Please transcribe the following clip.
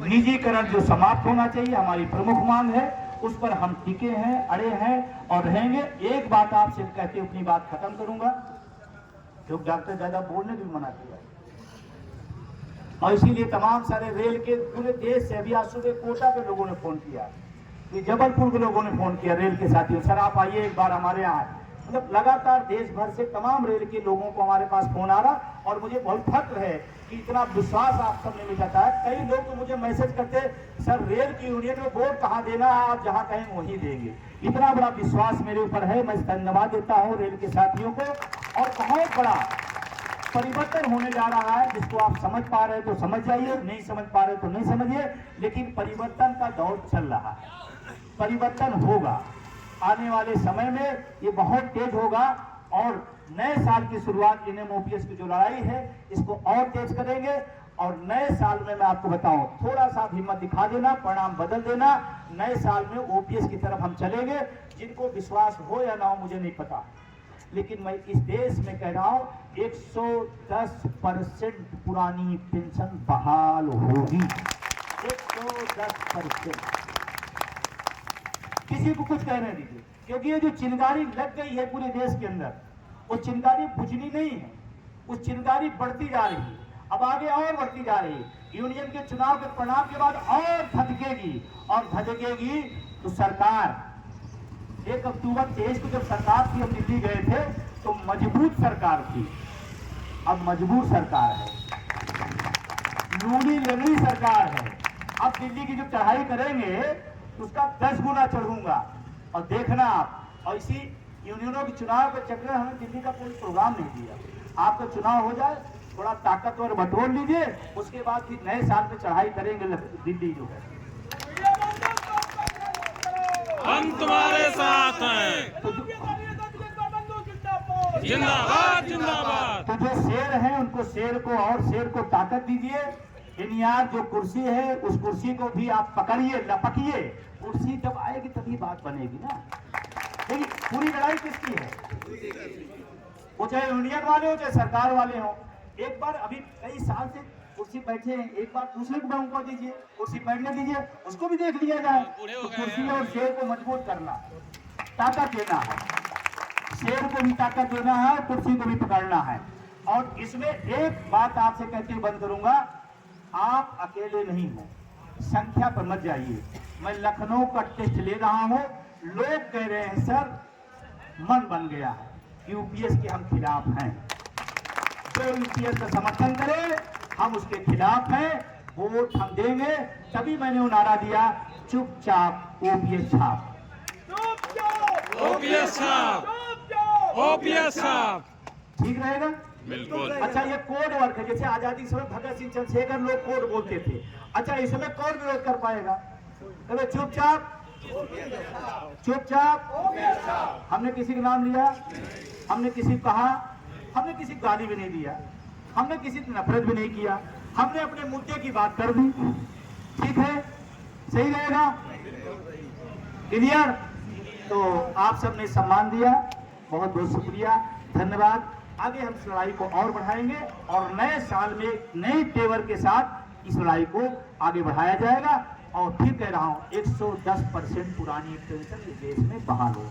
निजीकरण जो समाप्त होना चाहिए, हमारी प्रमुख मांग है, उस पर हम टिके हैं, अड़े हैं और रहेंगे। एक बात आपसे कहते अपनी बात खत्म करूंगा, जो डॉक्टर ज्यादा बोलने भी मना किया और इसीलिए तमाम सारे रेल के पूरे देश से अभी आज सुबह कोटा के लोगों ने फोन किया, कि जबलपुर के लोगों ने फोन किया रेल के साथियों, सर आप आइए एक बार हमारे यहाँ। मतलब लगातार देश भर से तमाम रेल के लोगों को हमारे पास फोन आ रहा और मुझे बहुत फक्र है कि इतना विश्वास आप सबने में जाता है। कई लोग तो मुझे मैसेज करते, सर रेल की यूनियन में वोट कहाँ देना है, आप जहाँ कहें वहीं देंगे। इतना बड़ा विश्वास मेरे ऊपर है, मैं धन्यवाद देता हूँ रेल के साथियों को। और बहुत बड़ा परिवर्तन होने जा रहा है, जिसको आप समझ पा रहे तो समझ जाइए, नहीं समझ पा रहे तो नहीं समझिए, लेकिन परिवर्तन का दौर चल रहा है, परिवर्तन होगा आने वाले समय में, ये बहुत तेज होगा। और नए साल की शुरुआत एनएमओपीएस की जो लड़ाई है इसको और तेज करेंगे। और नए साल में मैं आपको बताऊं, थोड़ा सा हिम्मत दिखा देना, परिणाम बदल देना, नए साल में ओपीएस की तरफ हम चलेंगे। जिनको विश्वास हो या ना हो मुझे नहीं पता, लेकिन मैं इस देश में कह रहा हूं 110% पुरानी पेंशन बहाल होगी, 110%। किसी को कुछ कहने दीजिए, क्योंकि ये जो चिंगारी लग गई है पूरे देश के अंदर, वो चिंगारी बुझनी नहीं है, उस चिंगारी बढ़ती जा रही है, अब आगे और बढ़ती जा रही है। यूनियन के चुनाव के परिणाम के बाद और धधकेगी और धधकेगी। तो सरकार 1 अक्टूबर 23 को जब सरकार थी, हम दिल्ली गए थे तो मजबूत सरकार थी, अब मजबूर सरकार है, लूड़ी लंगड़ी सरकार है। अब दिल्ली की जो चढ़ाई करेंगे उसका 10 गुना चढ़ूंगा और देखना आप। और इसी यूनियनों के चुनाव के चक्कर हमें दिल्ली का कोई प्रोग्राम नहीं दिया। आपका चुनाव हो जाए, थोड़ा ताकतवर बटोर लीजिए, उसके बाद फिर नए साल में चढ़ाई करेंगे दिल्ली जो है। हम तुम्हारे साथ हैं, जिंदाबाद जिंदाबाद। तो जो शेर हैं उनको शेर को और शेर को ताकत दीजिए। यार जो कुर्सी है उस कुर्सी को भी आप पकड़िए, लपकिए, कुर्सी जब आएगी तभी बात बनेगी ना। लेकिन पूरी लड़ाई किसकी है, वो चाहे यूनियन वाले हो चाहे सरकार वाले हो। एक बार अभी कई साल से कुर्सी बैठे हैं, एक बार दूसरे को मौका दीजिए, कुर्सी बैठने दीजिए, उसको भी देख लिया जाए। तो कुर्सी और शेर को मजबूत करना, ताकत देना है, शेर को भी ताकत देना है, कुर्सी को भी पकड़ना है। और इसमें एक बात आपसे कहते हुए बंद करूंगा, आप अकेले नहीं हो, संख्या पर मत जाइए। मैं लखनऊ का टेस्ट ले रहा हूं, लोग कह रहे हैं सर मन बन गया है, यूपीएस के हम खिलाफ हैं, जो यूपीएस का समर्थन करे हम उसके खिलाफ हैं, वोट हम देंगे। तभी मैंने वो नारा दिया, चुपचाप ओपीएस छाप, ओपीएस छाप, ओपीएस छाप। ठीक रहेगा? बिल्कुल। अच्छा, ये कोड वर्क है, जैसे आजादी के समय भगत सिंह चंद्रशेखर लोग कोड बोलते थे। अच्छा, इसमें कौन विरोध कर पाएगा? तो चुपचाप चुपचाप। हमने किसी का नाम लिया, हमने किसी को कहा, हमने किसी को गाली भी नहीं दिया, हमने किसी से नफरत भी नहीं किया, हमने अपने मुद्दे की बात कर दी। ठीक है, सही रहेगा? क्लियर? तो आप सबने सम्मान दिया, बहुत बहुत शुक्रिया, धन्यवाद। आगे हम इस लड़ाई को और बढ़ाएंगे और नए साल में नए तेवर के साथ इस लड़ाई को आगे बढ़ाया जाएगा। और फिर कह रहा हूं 110% पुरानी पेंशन इस देश में बहाल हो।